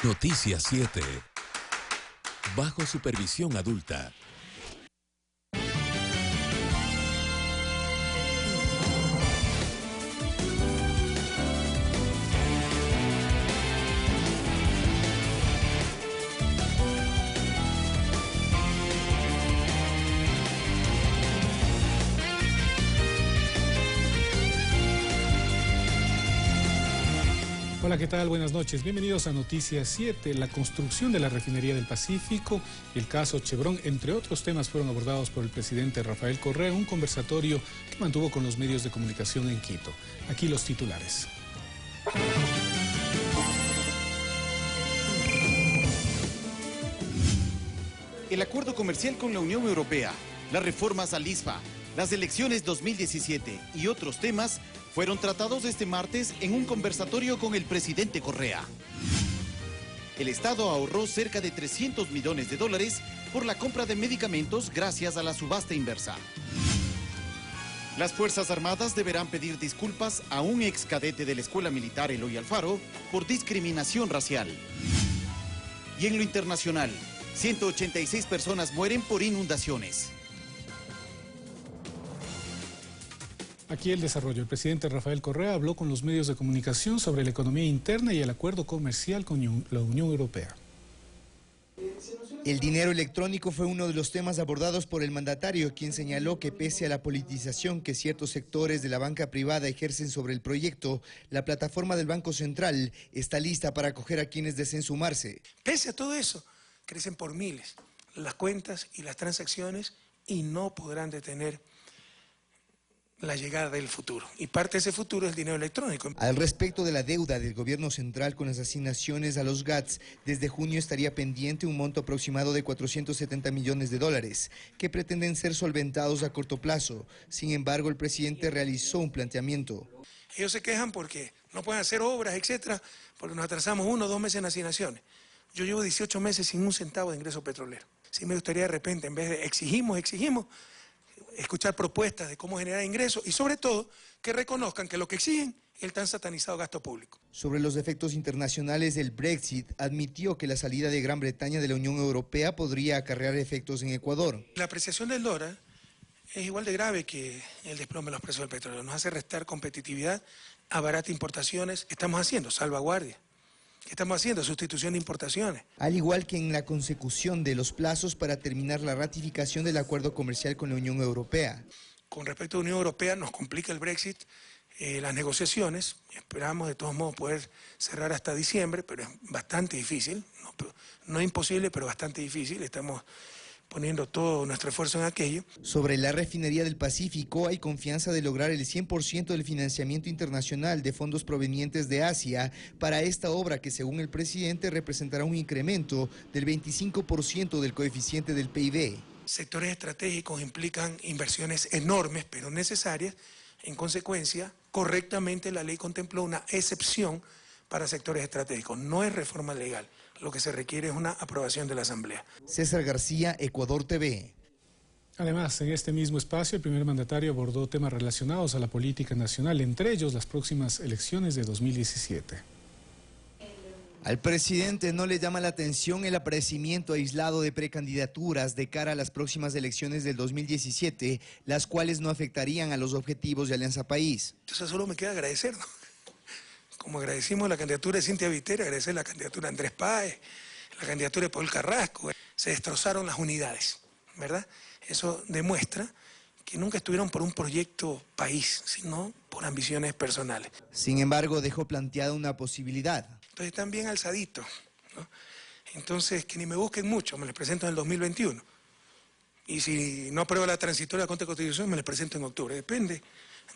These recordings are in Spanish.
Noticias 7. Bajo supervisión adulta. Hola, ¿qué tal? Buenas noches. Bienvenidos a Noticias 7. La construcción de la refinería del Pacífico, el caso Chevron, entre otros temas, fueron abordados por el presidente Rafael Correa en un conversatorio que mantuvo con los medios de comunicación en Quito. Aquí los titulares. El acuerdo comercial con la Unión Europea, las reformas al ISPA, las elecciones 2017 y otros temas fueron tratados este martes en un conversatorio con el presidente Correa. El Estado ahorró cerca de $300 millones por la compra de medicamentos gracias a la subasta inversa. Las Fuerzas Armadas deberán pedir disculpas a un ex cadete de la Escuela Militar Eloy Alfaro por discriminación racial. Y en lo internacional, 186 personas mueren por inundaciones. Aquí el desarrollo. El presidente Rafael Correa habló con los medios de comunicación sobre la economía interna y el acuerdo comercial con la Unión Europea. El dinero electrónico fue uno de los temas abordados por el mandatario, quien señaló que pese a la politización que ciertos sectores de la banca privada ejercen sobre el proyecto, la plataforma del Banco Central está lista para acoger a quienes deseen sumarse. Pese a todo eso, crecen por miles las cuentas y las transacciones y no podrán detener la llegada del futuro. Y parte de ese futuro es el dinero electrónico. Al respecto de la deuda del gobierno central con las asignaciones a los GATS, desde junio estaría pendiente un monto aproximado de $470 millones, que pretenden ser solventados a corto plazo. Sin embargo, el presidente realizó un planteamiento. Ellos se quejan porque no pueden hacer obras, etcétera, porque nos atrasamos 1 o 2 meses en asignaciones. Yo llevo 18 meses sin un centavo de ingreso petrolero. Sí me gustaría de repente, en vez de exigimos, escuchar propuestas de cómo generar ingresos y sobre todo que reconozcan que lo que exigen es el tan satanizado gasto público. Sobre los efectos internacionales del Brexit, admitió que la salida de Gran Bretaña de la Unión Europea podría acarrear efectos en Ecuador. La apreciación del dólar es igual de grave que el desplome de los precios del petróleo. Nos hace restar competitividad, abarata importaciones. ¿Qué estamos haciendo? Salvaguardia. ¿Qué estamos haciendo? Sustitución de importaciones. Al igual que en la consecución de los plazos para terminar la ratificación del acuerdo comercial con la Unión Europea. Con respecto a la Unión Europea, nos complica el Brexit, las negociaciones. Esperamos de todos modos poder cerrar hasta diciembre, pero es bastante difícil. No imposible, pero bastante difícil. Estamos poniendo todo nuestro esfuerzo en aquello. Sobre la refinería del Pacífico, hay confianza de lograr el 100% del financiamiento internacional de fondos provenientes de Asia para esta obra que, según el presidente, representará un incremento del 25% del coeficiente del PIB. Sectores estratégicos implican inversiones enormes, pero necesarias. En consecuencia, correctamente la ley contempló una excepción para sectores estratégicos. No es reforma legal. Lo que se requiere es una aprobación de la Asamblea. César García, Ecuador TV. Además, en este mismo espacio, el primer mandatario abordó temas relacionados a la política nacional, entre ellos las próximas elecciones de 2017. Al presidente no le llama la atención el aparecimiento aislado de precandidaturas de cara a las próximas elecciones del 2017, las cuales no afectarían a los objetivos de Alianza País. Entonces solo me queda agradecer, ¿no? Como agradecimos la candidatura de Cintia Viteri, agradecer la candidatura de Andrés Páez, la candidatura de Paul Carrasco. Se destrozaron las unidades, ¿verdad? Eso demuestra que nunca estuvieron por un proyecto país, sino por ambiciones personales. Sin embargo, dejó planteada una posibilidad. Entonces están bien alzaditos, ¿no? Entonces, que ni me busquen mucho, me les presento en el 2021. Y si no apruebo la transitoria contra Constitución, me les presento en octubre. Depende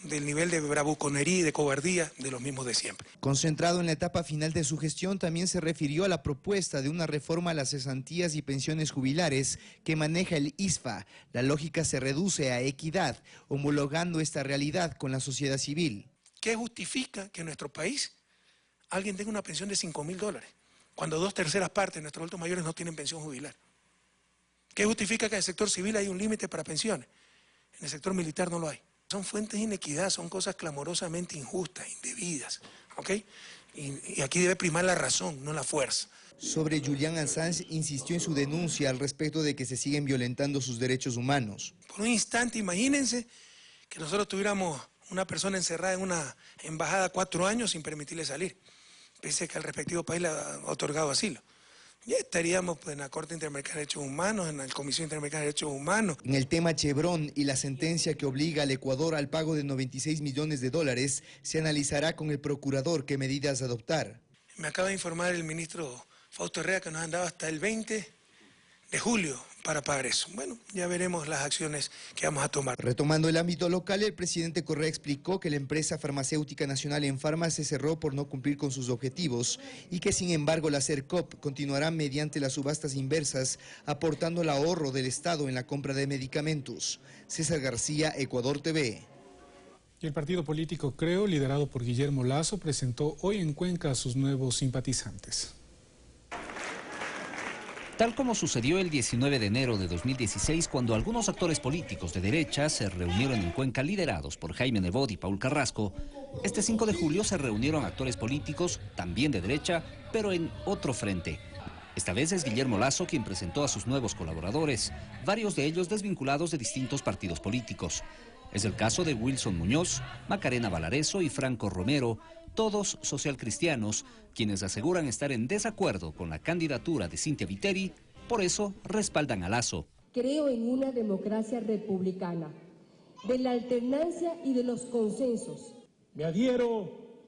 del nivel de bravuconería y de cobardía de los mismos de siempre. Concentrado en la etapa final de su gestión, también se refirió a la propuesta de una reforma a las cesantías y pensiones jubilares que maneja el ISPA. La lógica se reduce a equidad, homologando esta realidad con la sociedad civil. ¿Qué justifica que en nuestro país alguien tenga una pensión de $5.000 cuando 2/3 partes de nuestros adultos mayores no tienen pensión jubilar? ¿Qué justifica que en el sector civil hay un límite para pensiones? En el sector militar no lo hay. Son fuentes de inequidad, son cosas clamorosamente injustas, indebidas, ¿ok? Y aquí debe primar la razón, no la fuerza. Sobre Julian Assange insistió en su denuncia al respecto de que se siguen violentando sus derechos humanos. Por un instante, imagínense que nosotros tuviéramos una persona encerrada en una embajada 4 años sin permitirle salir, pese a que al respectivo país le ha otorgado asilo. Ya estaríamos en la Corte Interamericana de Derechos Humanos, en la Comisión Interamericana de Derechos Humanos. En el tema Chevron y la sentencia que obliga al Ecuador al pago de $96 millones, se analizará con el procurador qué medidas adoptar. Me acaba de informar el ministro Fausto Herrera que nos han dado hasta el 20 de julio para pagar eso. Bueno, ya veremos las acciones que vamos a tomar. Retomando el ámbito local, el presidente Correa explicó que la empresa farmacéutica nacional Enfarma se cerró por no cumplir con sus objetivos y que sin embargo la Sercop continuará mediante las subastas inversas aportando el ahorro del Estado en la compra de medicamentos. César García, Ecuador TV. Y el partido político Creo, liderado por Guillermo Lasso, presentó hoy en Cuenca a sus nuevos simpatizantes. Tal como sucedió el 19 de enero de 2016, cuando algunos actores políticos de derecha se reunieron en Cuenca liderados por Jaime Nebot y Paul Carrasco, este 5 de julio se reunieron actores políticos, también de derecha, pero en otro frente. Esta vez es Guillermo Lasso quien presentó a sus nuevos colaboradores, varios de ellos desvinculados de distintos partidos políticos. Es el caso de Wilson Muñoz, Macarena Valareso y Franco Romero, todos socialcristianos, quienes aseguran estar en desacuerdo con la candidatura de Cynthia Viteri, por eso respaldan a Lasso. Creo en una democracia republicana, de la alternancia y de los consensos. Me adhiero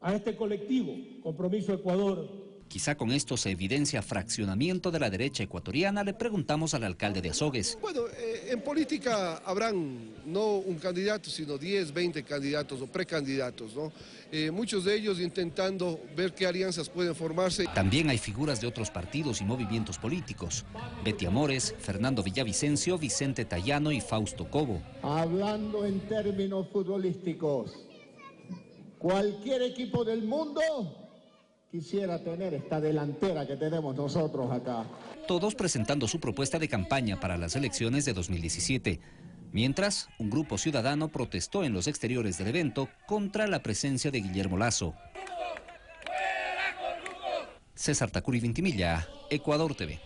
a este colectivo, Compromiso Ecuador. Quizá con esto se evidencia fraccionamiento de la derecha ecuatoriana, le preguntamos al alcalde de Azogues. Bueno, en política habrán no un candidato, sino 10, 20 candidatos o precandidatos, ¿no? Muchos de ellos intentando ver qué alianzas pueden formarse. También hay figuras de otros partidos y movimientos políticos. Betty Amores, Fernando Villavicencio, Vicente Tayano y Fausto Cobo. Hablando en términos futbolísticos, cualquier equipo del mundo quisiera tener esta delantera que tenemos nosotros acá. Todos presentando su propuesta de campaña para las elecciones de 2017. Mientras, un grupo ciudadano protestó en los exteriores del evento contra la presencia de Guillermo Lasso. César Tacuri Vintimilla, Ecuador TV.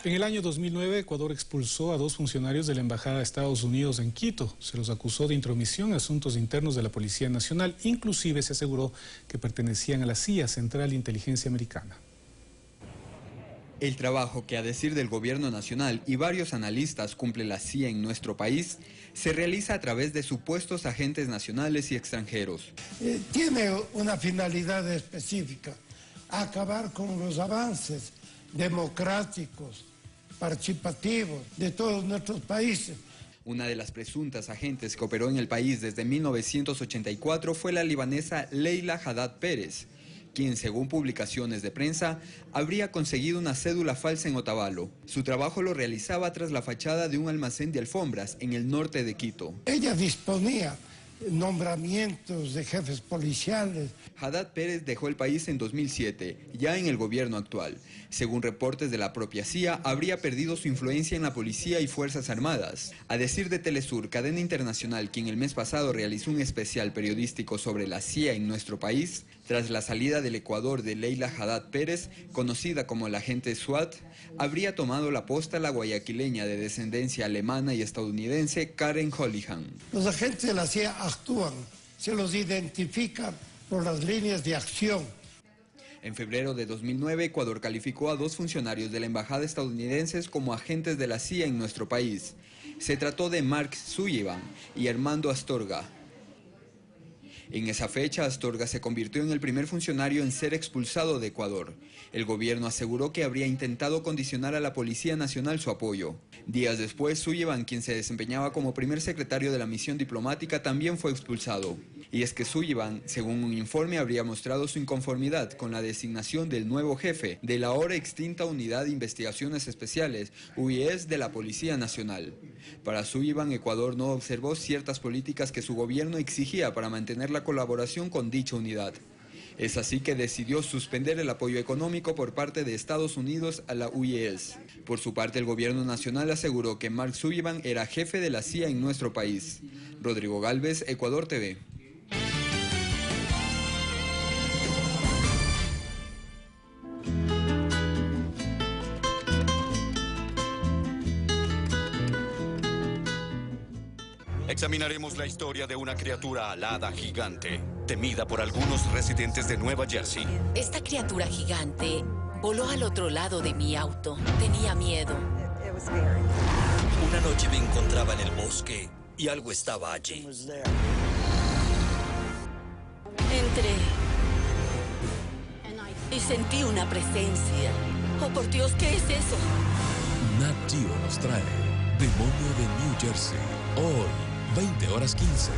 En el año 2009, Ecuador expulsó a 2 funcionarios de la Embajada de Estados Unidos en Quito. Se los acusó de intromisión en asuntos internos de la Policía Nacional. Inclusive se aseguró que pertenecían a la CIA, Central de Inteligencia Americana. El trabajo que, a decir del gobierno nacional y varios analistas, cumple la CIA en nuestro país, se realiza a través de supuestos agentes nacionales y extranjeros. Tiene una finalidad específica: acabar con los avances democráticos, participativos de todos nuestros países. Una de las presuntas agentes que operó en el país desde 1984 fue la libanesa Leila Haddad Pérez, quien, según publicaciones de prensa, habría conseguido una cédula falsa en Otavalo. Su trabajo lo realizaba tras la fachada de un almacén de alfombras en el norte de Quito. Ella disponía nombramientos de jefes policiales. Haddad Pérez dejó el país en 2007, ya en el gobierno actual. Según reportes de la propia CIA, habría perdido su influencia en la policía y fuerzas armadas. A decir de Telesur, cadena internacional, quien el mes pasado realizó un especial periodístico sobre la CIA en nuestro país, tras la salida del Ecuador de Leila Haddad Pérez, conocida como la agente SWAT, habría tomado la posta la guayaquileña de descendencia alemana y estadounidense Karen Holihan. Los agentes de la CIA actúan, se los identifica por las líneas de acción. En febrero de 2009, Ecuador calificó a 2 funcionarios de la embajada estadounidenses como agentes de la CIA en nuestro país. Se trató de Mark Sullivan y Armando Astorga. En esa fecha, Astorga se convirtió en el primer funcionario en ser expulsado de Ecuador. El gobierno aseguró que habría intentado condicionar a la Policía Nacional su apoyo. Días después, Sullivan, quien se desempeñaba como primer secretario de la misión diplomática, también fue expulsado. Y es que Sullivan, según un informe, habría mostrado su inconformidad con la designación del nuevo jefe de la ahora extinta Unidad de Investigaciones Especiales, UIES, de la Policía Nacional. Para Sullivan, Ecuador no observó ciertas políticas que su gobierno exigía para mantener la colaboración con dicha unidad. Es así que decidió suspender el apoyo económico por parte de Estados Unidos a la UIES. Por su parte, el gobierno nacional aseguró que Mark Sullivan era jefe de la CIA en nuestro país. Rodrigo Gálvez, Ecuador TV. Examinaremos la historia de una criatura alada gigante, temida por algunos residentes de Nueva Jersey. Esta criatura gigante voló al otro lado de mi auto. Tenía miedo. Una noche me encontraba en el bosque y algo estaba allí. Entré y sentí una presencia. Oh, por Dios, ¿qué es eso? Nat Geo nos trae Demonio de New Jersey. Hoy, 20:15.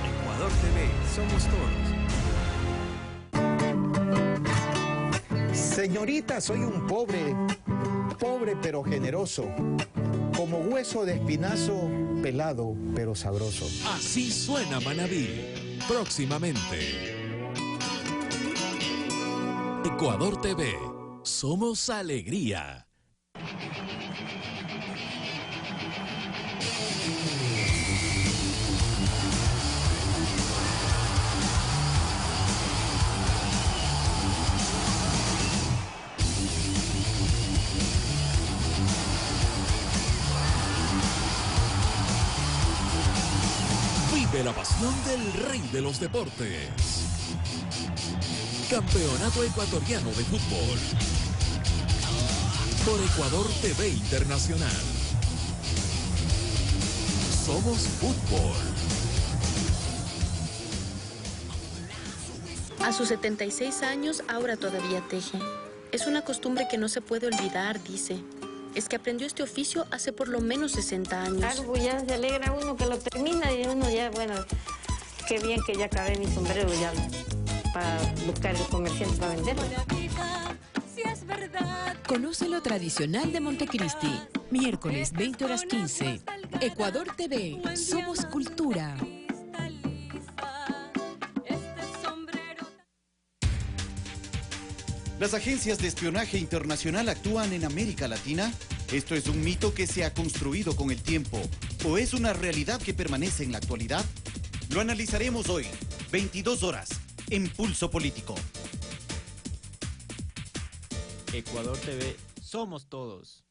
Ecuador TV, somos todos. Señorita, soy un pobre pero generoso. Como hueso de espinazo, pelado pero sabroso. Así suena Manabí. Próximamente. Ecuador TV. Somos alegría. Vive la pasión del rey de los deportes. Campeonato Ecuatoriano de Fútbol. Por Ecuador TV Internacional. Somos fútbol. A sus 76 años, Aura todavía teje. Es una costumbre que no se puede olvidar, dice. Es que aprendió este oficio hace por lo menos 60 años. Algo ya se alegra uno que lo termina y uno ya, bueno, qué bien que ya acabé mi sombrero ya para buscar el comerciante para vender. Conoce lo tradicional de Montecristi. Miércoles 20:15. Ecuador TV. Somos cultura. ¿Las agencias de espionaje internacional actúan en América Latina? ¿Esto es un mito que se ha construido con el tiempo o es una realidad que permanece en la actualidad? Lo analizaremos hoy, 22 horas, en Pulso Político. Ecuador TV, somos todos.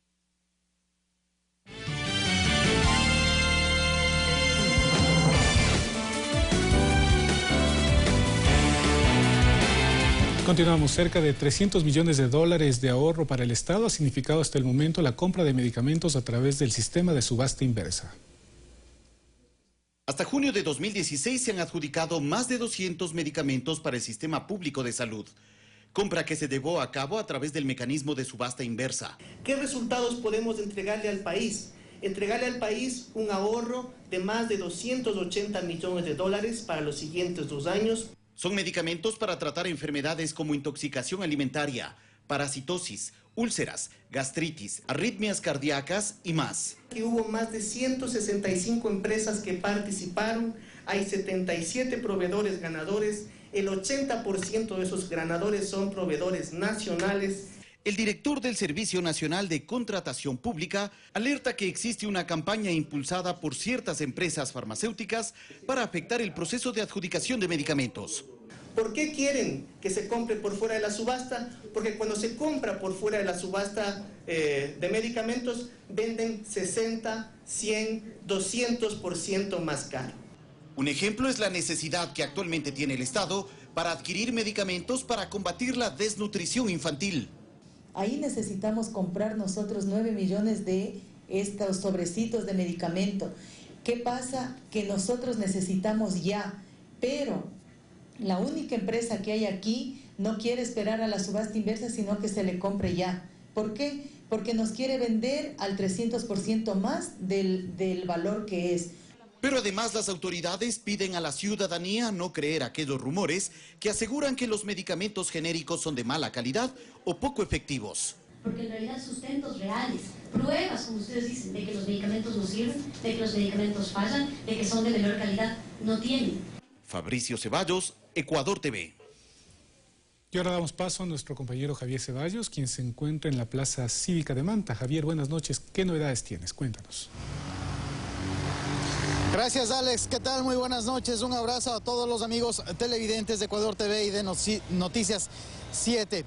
Continuamos. Cerca de $300 millones de ahorro para el Estado ha significado hasta el momento la compra de medicamentos a través del sistema de subasta inversa. Hasta junio de 2016 se han adjudicado más de 200 medicamentos para el sistema público de salud. Compra que se llevó a cabo a través del mecanismo de subasta inversa. ¿Qué resultados podemos entregarle al país? Entregarle al país un ahorro de más de $280 millones para los siguientes 2 años. Son medicamentos para tratar enfermedades como intoxicación alimentaria, parasitosis, úlceras, gastritis, arritmias cardíacas y más. Que hubo más de 165 empresas que participaron, hay 77 proveedores ganadores, el 80% de esos ganadores son proveedores nacionales. El director del Servicio Nacional de Contratación Pública alerta que existe una campaña impulsada por ciertas empresas farmacéuticas para afectar el proceso de adjudicación de medicamentos. ¿Por qué quieren que se compre por fuera de la subasta? Porque cuando se compra por fuera de la subasta de medicamentos, venden 60, 100, 200% más caro. Un ejemplo es la necesidad que actualmente tiene el Estado para adquirir medicamentos para combatir la desnutrición infantil. Ahí necesitamos comprar nosotros 9 millones de estos sobrecitos de medicamento. ¿Qué pasa? Que nosotros necesitamos ya, pero la única empresa que hay aquí no quiere esperar a la subasta inversa, sino que se le compre ya. ¿Por qué? Porque nos quiere vender al 300% más del valor que es. Pero además las autoridades piden a la ciudadanía no creer aquellos rumores que aseguran que los medicamentos genéricos son de mala calidad o poco efectivos. Porque en realidad sustentos reales, pruebas, como ustedes dicen, de que los medicamentos no sirven, de que los medicamentos fallan, de que son de menor calidad, no tienen. Fabricio Ceballos, Ecuador TV. Y ahora damos paso a nuestro compañero Javier Ceballos, quien se encuentra en la Plaza Cívica de Manta. Javier, buenas noches. ¿Qué novedades tienes? Cuéntanos. Gracias, Alex. ¿Qué tal? Muy buenas noches. Un abrazo a todos los amigos televidentes de Ecuador TV y de Noticias 7.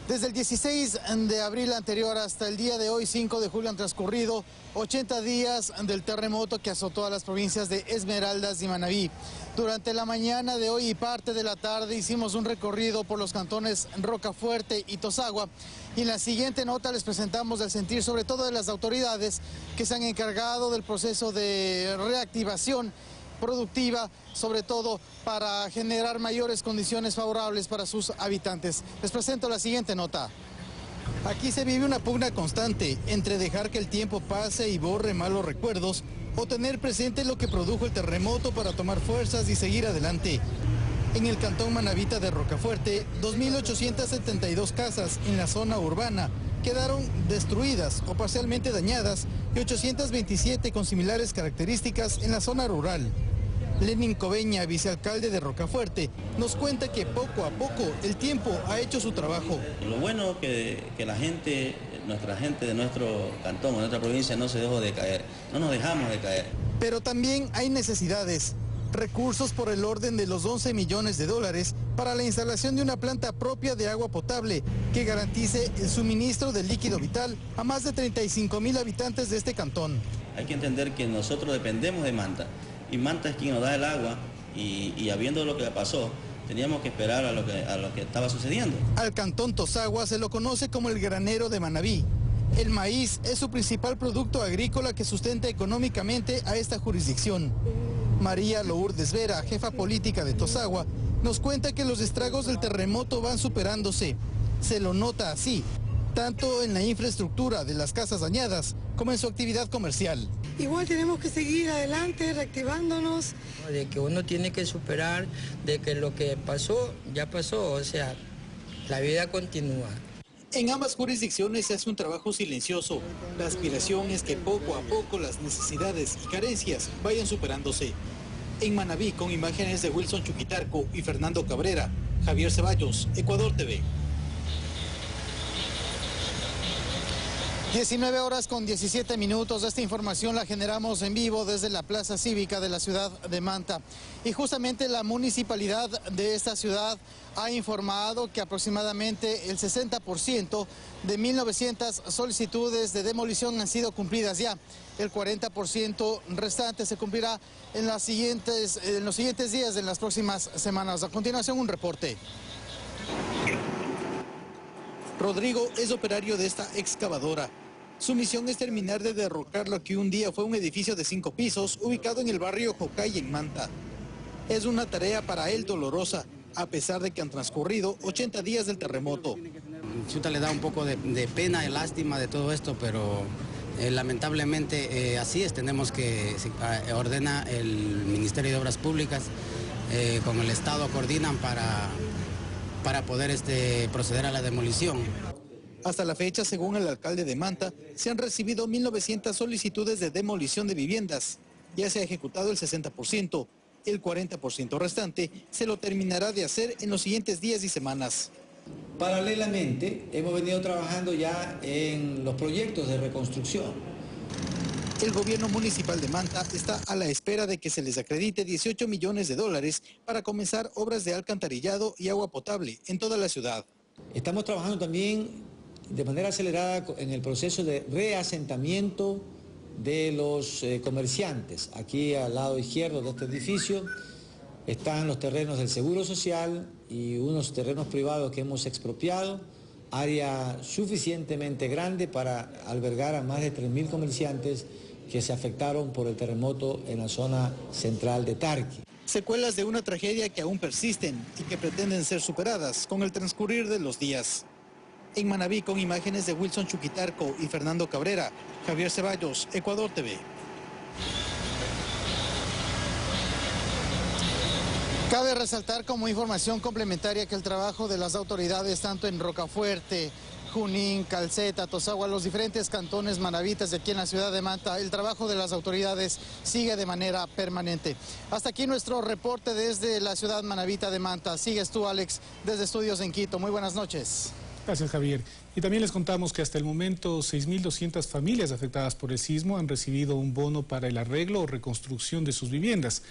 Desde el 16 de abril anterior hasta el día de hoy, 5 de julio, han transcurrido 80 días del terremoto que azotó a las provincias de Esmeraldas y Manabí. Durante la mañana de hoy y parte de la tarde hicimos un recorrido por los cantones Rocafuerte y Tosagua. Y en la siguiente nota les presentamos el sentir sobre todo de las autoridades que se han encargado del proceso de reactivación productiva, sobre todo para generar mayores condiciones favorables para sus habitantes. Les presento la siguiente nota. Aquí se vive una pugna constante entre dejar que el tiempo pase y borre malos recuerdos o tener presente lo que produjo el terremoto para tomar fuerzas y seguir adelante. En el cantón manabita de Rocafuerte, 2.872 casas en la zona urbana quedaron destruidas o parcialmente dañadas y 827 con similares características en la zona rural. Lenin Coveña, vicealcalde de Rocafuerte, nos cuenta que poco a poco el tiempo ha hecho su trabajo. Lo bueno que la gente, nuestra gente de nuestro cantón, de nuestra provincia, no se dejó de caer, no nos dejamos de caer. Pero también hay necesidades. Recursos por el orden de los 11 millones de dólares para la instalación de una planta propia de agua potable que garantice el suministro de líquido vital a más de 35.000 habitantes de este cantón. Hay que entender que nosotros dependemos de Manta y Manta es quien nos da el agua y habiendo lo que pasó, teníamos que esperar a lo que estaba sucediendo. Al cantón Tosagua se lo conoce como el granero de Manabí. El maíz es su principal producto agrícola que sustenta económicamente a esta jurisdicción. María Lourdes Vera, jefa política de Tosagua, nos cuenta que los estragos del terremoto van superándose. Se lo nota así, tanto en la infraestructura de las casas dañadas como en su actividad comercial. Igual tenemos que seguir adelante, reactivándonos. De que uno tiene que superar, de que lo que pasó, ya pasó, o sea, la vida continúa. En ambas jurisdicciones se hace un trabajo silencioso. La aspiración es que poco a poco las necesidades y carencias vayan superándose. En Manabí, con imágenes de Wilson Chuquitarco y Fernando Cabrera, Javier Ceballos, Ecuador TV. 19 horas con 17 minutos. Esta información la generamos en vivo desde la Plaza Cívica de la ciudad de Manta. Y justamente la municipalidad de esta ciudad ha informado que aproximadamente el 60% de 1.900 solicitudes de demolición han sido cumplidas ya. El 40% restante se cumplirá en los siguientes días, en las próximas semanas. A continuación, un reporte. Rodrigo es operario de esta excavadora. Su misión es terminar de derrocar lo que un día fue un edificio de 5 pisos ubicado en el barrio Jocay, en Manta. Es una tarea para él dolorosa, a pesar de que han transcurrido 80 días del terremoto. Chuta le da un poco de pena y lástima de todo esto, pero lamentablemente así es. Tenemos que, ordena el Ministerio de Obras Públicas, con el Estado coordinan para poder proceder a la demolición. Hasta la fecha, según el alcalde de Manta, se han recibido 1.900 solicitudes de demolición de viviendas. Ya se ha ejecutado el 60%. El 40% restante se lo terminará de hacer en los siguientes días y semanas. Paralelamente, hemos venido trabajando ya en los proyectos de reconstrucción. El gobierno municipal de Manta está a la espera de que se les acredite 18 millones de dólares para comenzar obras de alcantarillado y agua potable en toda la ciudad. Estamos trabajando también de manera acelerada en el proceso de reasentamiento de los comerciantes. Aquí al lado izquierdo de este edificio están los terrenos del Seguro Social y unos terrenos privados que hemos expropiado, área suficientemente grande para albergar a más de 3.000 comerciantes que se afectaron por el terremoto en la zona central de Tarqui. Secuelas de una tragedia que aún persisten y que pretenden ser superadas con el transcurrir de los días. En Manabí, con imágenes de Wilson Chuquitarco y Fernando Cabrera, Javier Ceballos, Ecuador TV. Cabe resaltar como información complementaria que el trabajo de las autoridades tanto en Rocafuerte, Junín, Calceta, Tosagua, los diferentes cantones manavitas de aquí en la ciudad de Manta, el trabajo de las autoridades sigue de manera permanente. Hasta aquí nuestro reporte desde la ciudad manavita de Manta. Sigues tú, Alex, desde Estudios en Quito. Muy buenas noches. Gracias, Javier. Y también les contamos que hasta el momento 6.200 familias afectadas por el sismo han recibido un bono para el arreglo o reconstrucción de sus viviendas.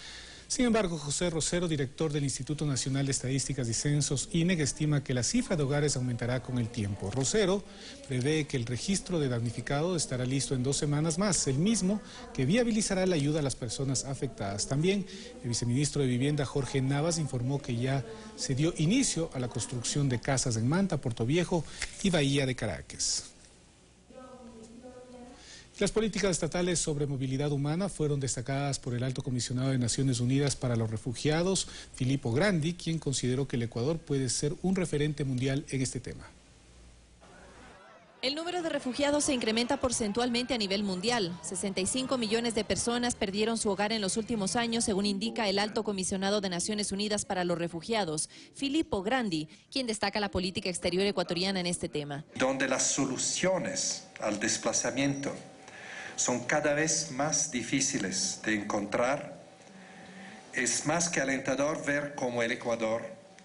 Sin embargo, José Rosero, director del Instituto Nacional de Estadísticas y Censos, INEC, estima que la cifra de hogares aumentará con el tiempo. Rosero prevé que el registro de damnificados estará listo en 2 semanas más, el mismo que viabilizará la ayuda a las personas afectadas. También el viceministro de Vivienda, Jorge Navas, informó que ya se dio inicio a la construcción de casas en Manta, Puerto Viejo y Bahía de Caracas. Las políticas estatales sobre movilidad humana fueron destacadas por el Alto Comisionado de Naciones Unidas para los Refugiados, Filippo Grandi, quien consideró que el Ecuador puede ser un referente mundial en este tema. El número de refugiados se incrementa porcentualmente a nivel mundial. 65 millones de personas perdieron su hogar en los últimos años, según indica el Alto Comisionado de Naciones Unidas para los Refugiados, Filippo Grandi, quien destaca la política exterior ecuatoriana en este tema. Donde las soluciones al desplazamiento son cada vez más difíciles de encontrar, es más que alentador ver cómo el Ecuador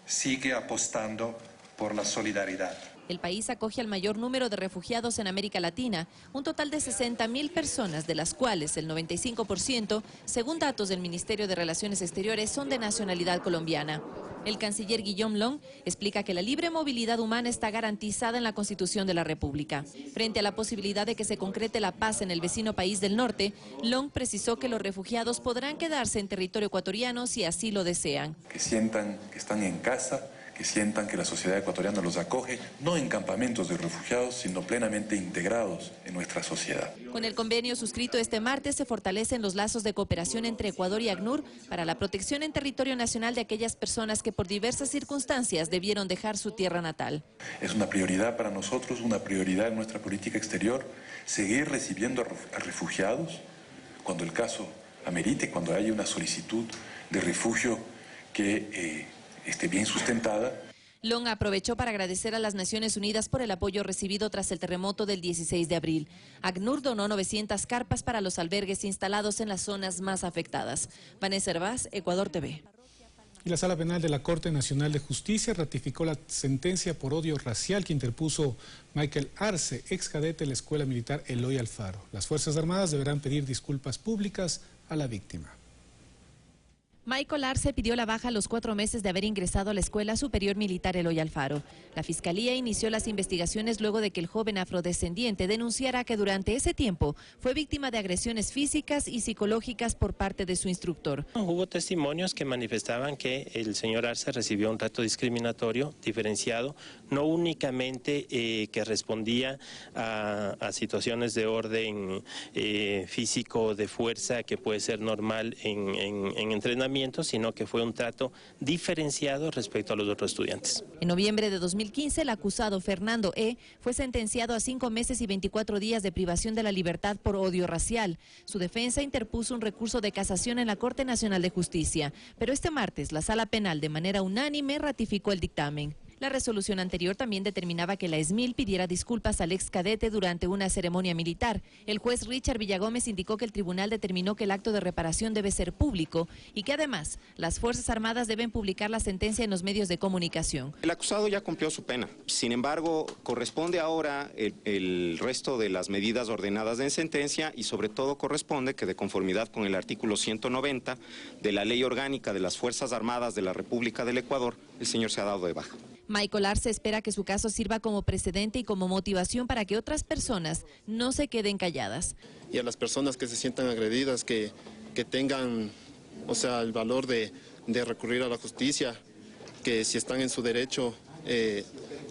sigue apostando por la solidaridad. El país acoge al mayor número de refugiados en América Latina, un total de 60.000 personas, de las cuales el 95%, según datos del Ministerio de Relaciones Exteriores, son de nacionalidad colombiana. El canciller Guillaume Long explica que la libre movilidad humana está garantizada en la Constitución de la República. Frente a la posibilidad de que se concrete la paz en el vecino país del norte, Long precisó que los refugiados podrán quedarse en territorio ecuatoriano si así lo desean. Que sientan que están en casa, que sientan que la sociedad ecuatoriana los acoge, no en campamentos de refugiados, sino plenamente integrados en nuestra sociedad. Con el convenio suscrito este martes se fortalecen los lazos de cooperación entre Ecuador y ACNUR para la protección en territorio nacional de aquellas personas que por diversas circunstancias debieron dejar su tierra natal. Es una prioridad para nosotros, una prioridad en nuestra política exterior, seguir recibiendo a refugiados cuando el caso amerite, cuando haya una solicitud de refugio que esté bien sustentada. Long aprovechó para agradecer a las Naciones Unidas por el apoyo recibido tras el terremoto del 16 de abril. ACNUR donó 900 carpas para los albergues instalados en las zonas más afectadas. Vanessa Hervás, Ecuador TV. Y la Sala Penal de la Corte Nacional de Justicia ratificó la sentencia por odio racial que interpuso Michael Arce, ex cadete de la Escuela Militar Eloy Alfaro. Las Fuerzas Armadas deberán pedir disculpas públicas a la víctima. Michael Arce pidió la baja a los 4 meses de haber ingresado a la Escuela Superior Militar Eloy Alfaro. La Fiscalía inició las investigaciones luego de que el joven afrodescendiente denunciara que durante ese tiempo fue víctima de agresiones físicas y psicológicas por parte de su instructor. Hubo testimonios que manifestaban que el señor Arce recibió un trato discriminatorio, diferenciado, no únicamente que respondía a situaciones de orden físico, de fuerza, que puede ser normal en entrenamiento, sino que fue un trato diferenciado respecto a los otros estudiantes. En noviembre de 2015, el acusado Fernando E. fue sentenciado a 5 meses y 24 días de privación de la libertad por odio racial. Su defensa interpuso un recurso de casación en la Corte Nacional de Justicia, pero este martes la Sala Penal de manera unánime ratificó el dictamen. La resolución anterior también determinaba que la ESMIL pidiera disculpas al ex cadete durante una ceremonia militar. El juez Richard Villagómez indicó que el tribunal determinó que el acto de reparación debe ser público y que además las Fuerzas Armadas deben publicar la sentencia en los medios de comunicación. El acusado ya cumplió su pena. Sin embargo, corresponde ahora el resto de las medidas ordenadas en sentencia y sobre todo corresponde que de conformidad con el artículo 190 de la Ley Orgánica de las Fuerzas Armadas de la República del Ecuador, el señor se ha dado de baja. Michael Arce espera que su caso sirva como precedente y como motivación para que otras personas no se queden calladas. Y a las personas que se sientan agredidas, que tengan, el valor de recurrir a la justicia, que si están en su derecho,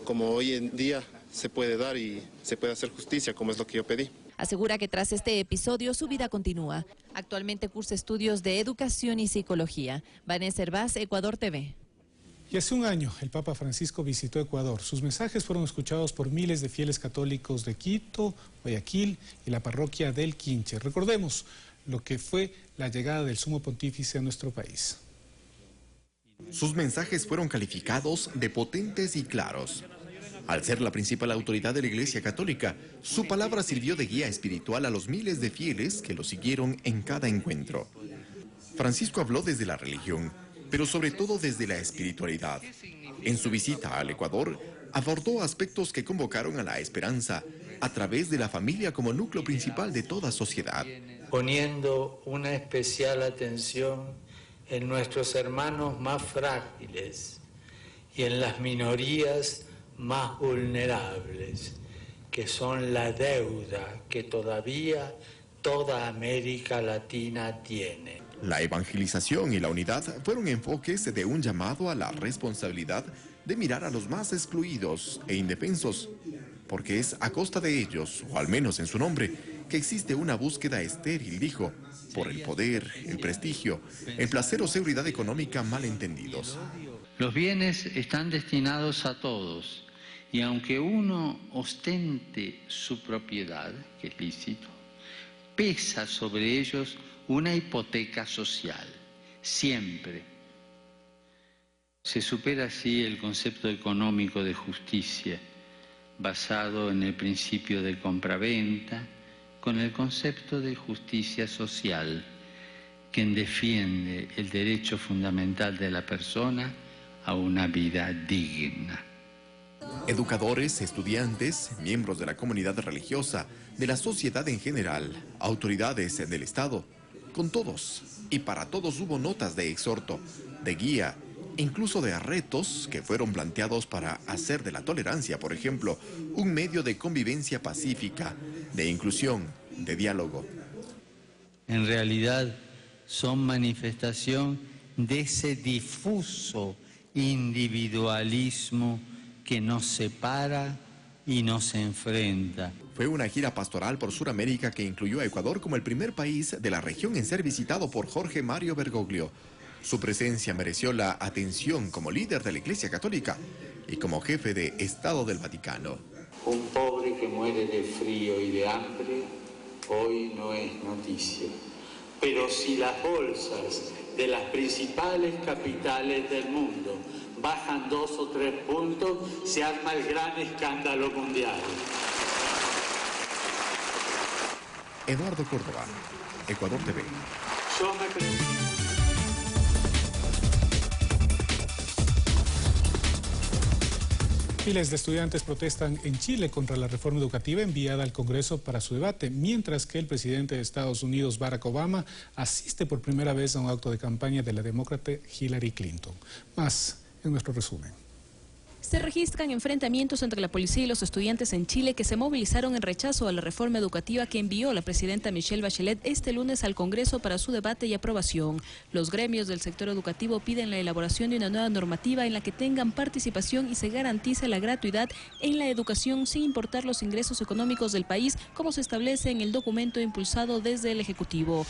como hoy en día se puede dar y se puede hacer justicia, como es lo que yo pedí. Asegura que tras este episodio su vida continúa. Actualmente cursa estudios de educación y psicología. Vanessa Hervás, Ecuador TV. Y hace un año el Papa Francisco visitó Ecuador. Sus mensajes fueron escuchados por miles de fieles católicos de Quito, Guayaquil y la parroquia del Quinche. Recordemos lo que fue la llegada del Sumo Pontífice a nuestro país. Sus mensajes fueron calificados de potentes y claros. Al ser la principal autoridad de la Iglesia Católica, su palabra sirvió de guía espiritual a los miles de fieles que lo siguieron en cada encuentro. Francisco habló desde la religión, pero sobre todo desde la espiritualidad. En su visita al Ecuador, abordó aspectos que convocaron a la esperanza a través de la familia como núcleo principal de toda sociedad. Poniendo una especial atención en nuestros hermanos más frágiles y en las minorías más vulnerables, que son la deuda que todavía toda América Latina tiene. La evangelización y la unidad fueron enfoques de un llamado a la responsabilidad de mirar a los más excluidos e indefensos, porque es a costa de ellos, o al menos en su nombre, que existe una búsqueda estéril, dijo, por el poder, el prestigio, el placer o seguridad económica malentendidos. Los bienes están destinados a todos, y aunque uno ostente su propiedad, que es lícito, pesa sobre ellos una hipoteca social, siempre. Se supera así el concepto económico de justicia, basado en el principio de compraventa, con el concepto de justicia social, que defiende el derecho fundamental de la persona a una vida digna. Educadores, estudiantes, miembros de la comunidad religiosa, de la sociedad en general, autoridades del Estado, con todos y para todos hubo notas de exhorto, de guía, incluso de retos que fueron planteados para hacer de la tolerancia, por ejemplo, un medio de convivencia pacífica, de inclusión, de diálogo. En realidad son manifestación de ese difuso individualismo que nos separa y nos enfrenta. Fue una gira pastoral por Sudamérica que incluyó a Ecuador como el primer país de la región en ser visitado por Jorge Mario Bergoglio. Su presencia mereció la atención como líder de la Iglesia Católica y como jefe de Estado del Vaticano. Un pobre que muere de frío y de hambre hoy no es noticia. Pero si las bolsas de las principales capitales del mundo bajan 2 o 3 puntos, se arma el gran escándalo mundial. Eduardo Córdoba, Ecuador TV. Yo me pregunto. Miles de estudiantes protestan en Chile contra la reforma educativa enviada al Congreso para su debate, mientras que el presidente de Estados Unidos, Barack Obama, asiste por primera vez a un acto de campaña de la demócrata Hillary Clinton. Más en nuestro resumen. Se registran enfrentamientos entre la policía y los estudiantes en Chile que se movilizaron en rechazo a la reforma educativa que envió la presidenta Michelle Bachelet este lunes al Congreso para su debate y aprobación. Los gremios del sector educativo piden la elaboración de una nueva normativa en la que tengan participación y se garantice la gratuidad en la educación sin importar los ingresos económicos del país, como se establece en el documento impulsado desde el Ejecutivo.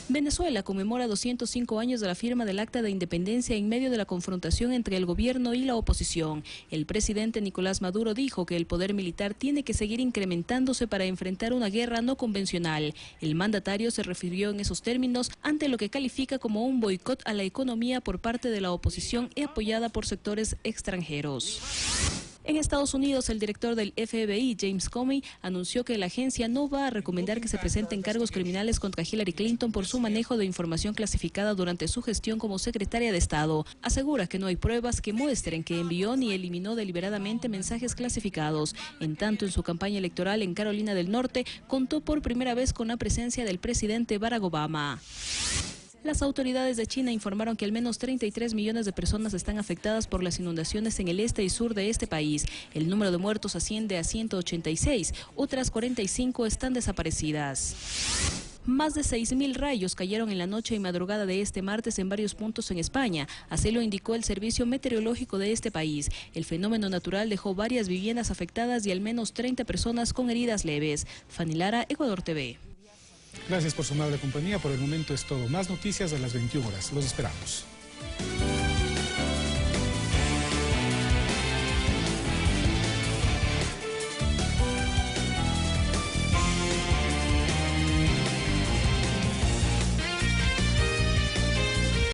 Venezuela conmemora 205 años de la firma del Acta de Independencia en medio de la confrontación entre el gobierno y la oposición. El presidente Nicolás Maduro dijo que el poder militar tiene que seguir incrementándose para enfrentar una guerra no convencional. El mandatario se refirió en esos términos ante lo que califica como un boicot a la economía por parte de la oposición y apoyada por sectores extranjeros. En Estados Unidos, el director del FBI, James Comey, anunció que la agencia no va a recomendar que se presenten cargos criminales contra Hillary Clinton por su manejo de información clasificada durante su gestión como secretaria de Estado. Asegura que no hay pruebas que muestren que envió ni eliminó deliberadamente mensajes clasificados. En tanto, en su campaña electoral en Carolina del Norte, contó por primera vez con la presencia del presidente Barack Obama. Las autoridades de China informaron que al menos 33 millones de personas están afectadas por las inundaciones en el este y sur de este país. El número de muertos asciende a 186, otras 45 están desaparecidas. Más de 6.000 rayos cayeron en la noche y madrugada de este martes en varios puntos en España. Así lo indicó el Servicio Meteorológico de este país. El fenómeno natural dejó varias viviendas afectadas y al menos 30 personas con heridas leves. Fanny Lara, Ecuador TV. Gracias por su amable compañía. Por el momento es todo. Más noticias a las 21 horas. Los esperamos.